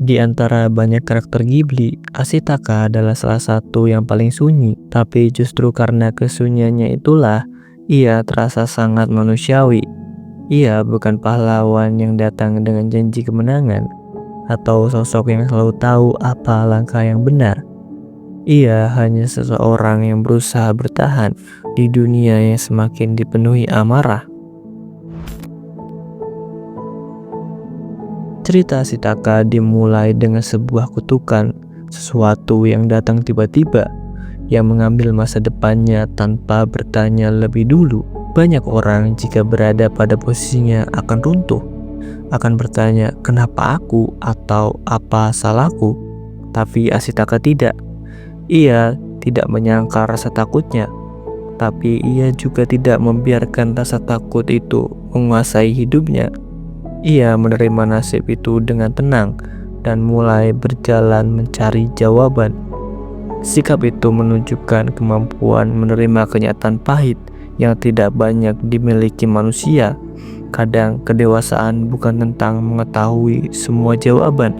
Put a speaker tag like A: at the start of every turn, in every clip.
A: Di antara banyak karakter Ghibli, Ashitaka adalah salah satu yang paling sunyi, tapi justru karena kesunyiannya itulah ia terasa sangat manusiawi. Ia bukan pahlawan yang datang dengan janji kemenangan atau sosok yang selalu tahu apa langkah yang benar. Ia hanya seseorang yang berusaha bertahan di dunia yang semakin dipenuhi amarah. Cerita Ashitaka dimulai dengan sebuah kutukan, sesuatu yang datang tiba-tiba, yang mengambil masa depannya tanpa bertanya lebih dulu. Banyak orang jika berada pada posisinya akan runtuh, akan bertanya kenapa aku atau apa salahku. Tapi Ashitaka tidak. Ia tidak menyangkal rasa takutnya, tapi ia juga tidak membiarkan rasa takut itu menguasai hidupnya. Ia menerima nasib itu dengan tenang dan mulai berjalan mencari jawaban. Sikap itu menunjukkan kemampuan menerima kenyataan pahit yang tidak banyak dimiliki manusia. Kadang kedewasaan bukan tentang mengetahui semua jawaban,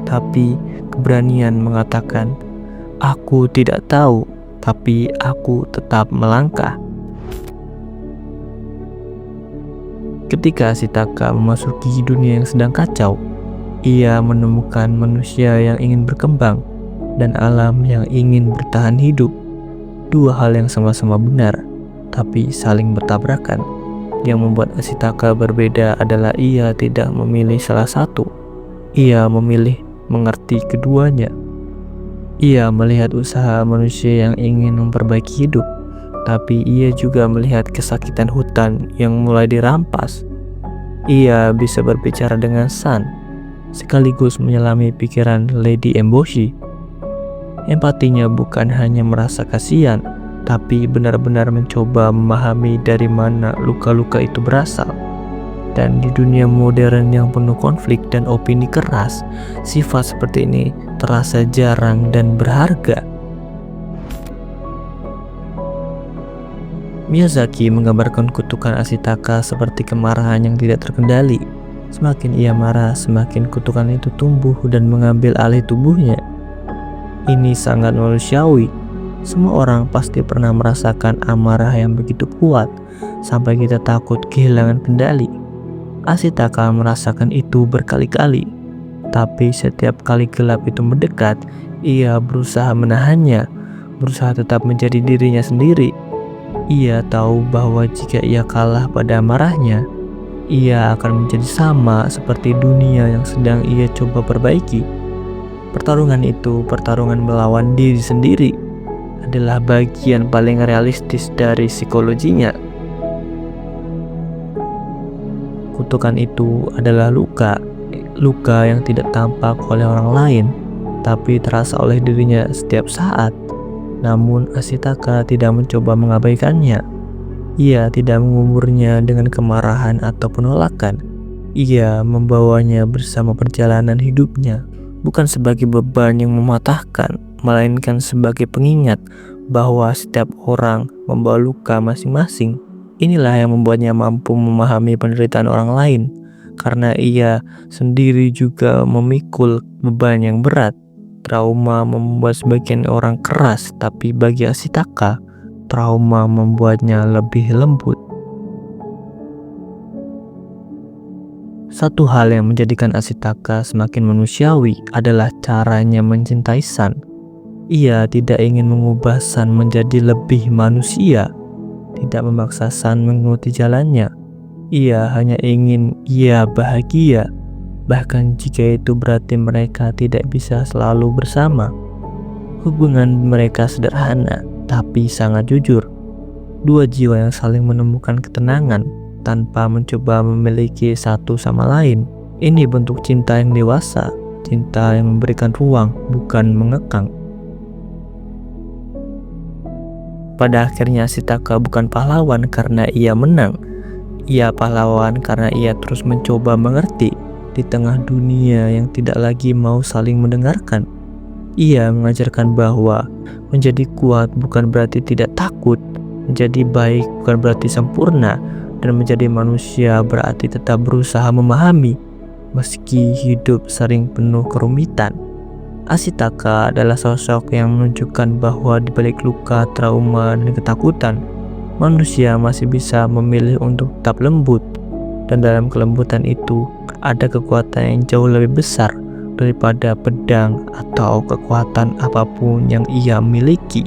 A: tapi keberanian mengatakan, "Aku tidak tahu, tapi aku tetap melangkah." Ketika Ashitaka memasuki dunia yang sedang kacau, ia menemukan manusia yang ingin berkembang dan alam yang ingin bertahan hidup. Dua hal yang sama-sama benar, tapi saling bertabrakan. Yang membuat Ashitaka berbeda adalah ia tidak memilih salah satu. Ia memilih mengerti keduanya. Ia melihat usaha manusia yang ingin memperbaiki hidup, tapi ia juga melihat kesakitan hutan yang mulai dirampas. Ia bisa berbicara dengan San, sekaligus menyelami pikiran Lady Emboshi. Empatinya bukan hanya merasa kasihan, tapi benar-benar mencoba memahami dari mana luka-luka itu berasal. Dan di dunia modern yang penuh konflik dan opini keras, sifat seperti ini terasa jarang dan berharga. Miyazaki menggambarkan kutukan Ashitaka seperti kemarahan yang tidak terkendali. Semakin ia marah, semakin kutukan itu tumbuh dan mengambil alih tubuhnya. Ini sangat manusiawi. Semua orang pasti pernah merasakan amarah yang begitu kuat sampai kita takut kehilangan kendali. Ashitaka merasakan itu berkali-kali, tapi setiap kali gelap itu mendekat, ia berusaha menahannya, berusaha tetap menjadi dirinya sendiri. Ia tahu bahwa jika ia kalah pada amarahnya, ia akan menjadi sama seperti dunia yang sedang ia coba perbaiki. Pertarungan itu, pertarungan melawan diri sendiri, adalah bagian paling realistis dari psikologinya. Kutukan itu adalah luka yang tidak tampak oleh orang lain, tapi terasa oleh dirinya setiap saat. Namun Ashitaka tidak mencoba mengabaikannya. Ia tidak menguburnya dengan kemarahan atau penolakan. Ia membawanya bersama perjalanan hidupnya, bukan sebagai beban yang mematahkan, melainkan sebagai pengingat bahwa setiap orang membawa luka masing-masing. Inilah yang membuatnya mampu memahami penderitaan orang lain, karena ia sendiri juga memikul beban yang berat. Trauma membuat sebagian orang keras, tapi bagi Ashitaka, trauma membuatnya lebih lembut. Satu hal yang menjadikan Ashitaka semakin manusiawi adalah caranya mencintai San. Ia tidak ingin mengubah San menjadi lebih manusia, tidak memaksa San mengikuti jalannya. Ia hanya ingin ia bahagia, bahkan jika itu berarti mereka tidak bisa selalu bersama. Hubungan mereka sederhana, tapi sangat jujur. Dua jiwa yang saling menemukan ketenangan tanpa mencoba memiliki satu sama lain. Ini bentuk cinta yang dewasa, cinta yang memberikan ruang, bukan mengekang. Pada akhirnya Ashitaka bukan pahlawan karena ia menang. Ia pahlawan karena ia terus mencoba mengerti di tengah dunia yang tidak lagi mau saling mendengarkan. Ia mengajarkan bahwa menjadi kuat bukan berarti tidak takut, menjadi baik bukan berarti sempurna, dan menjadi manusia berarti tetap berusaha memahami. Meski hidup sering penuh kerumitan, Ashitaka adalah sosok yang menunjukkan bahwa di balik luka, trauma, dan ketakutan, manusia masih bisa memilih untuk tetap lembut. Dan dalam kelembutan itu, ada kekuatan yang jauh lebih besar daripada pedang atau kekuatan apapun yang ia miliki.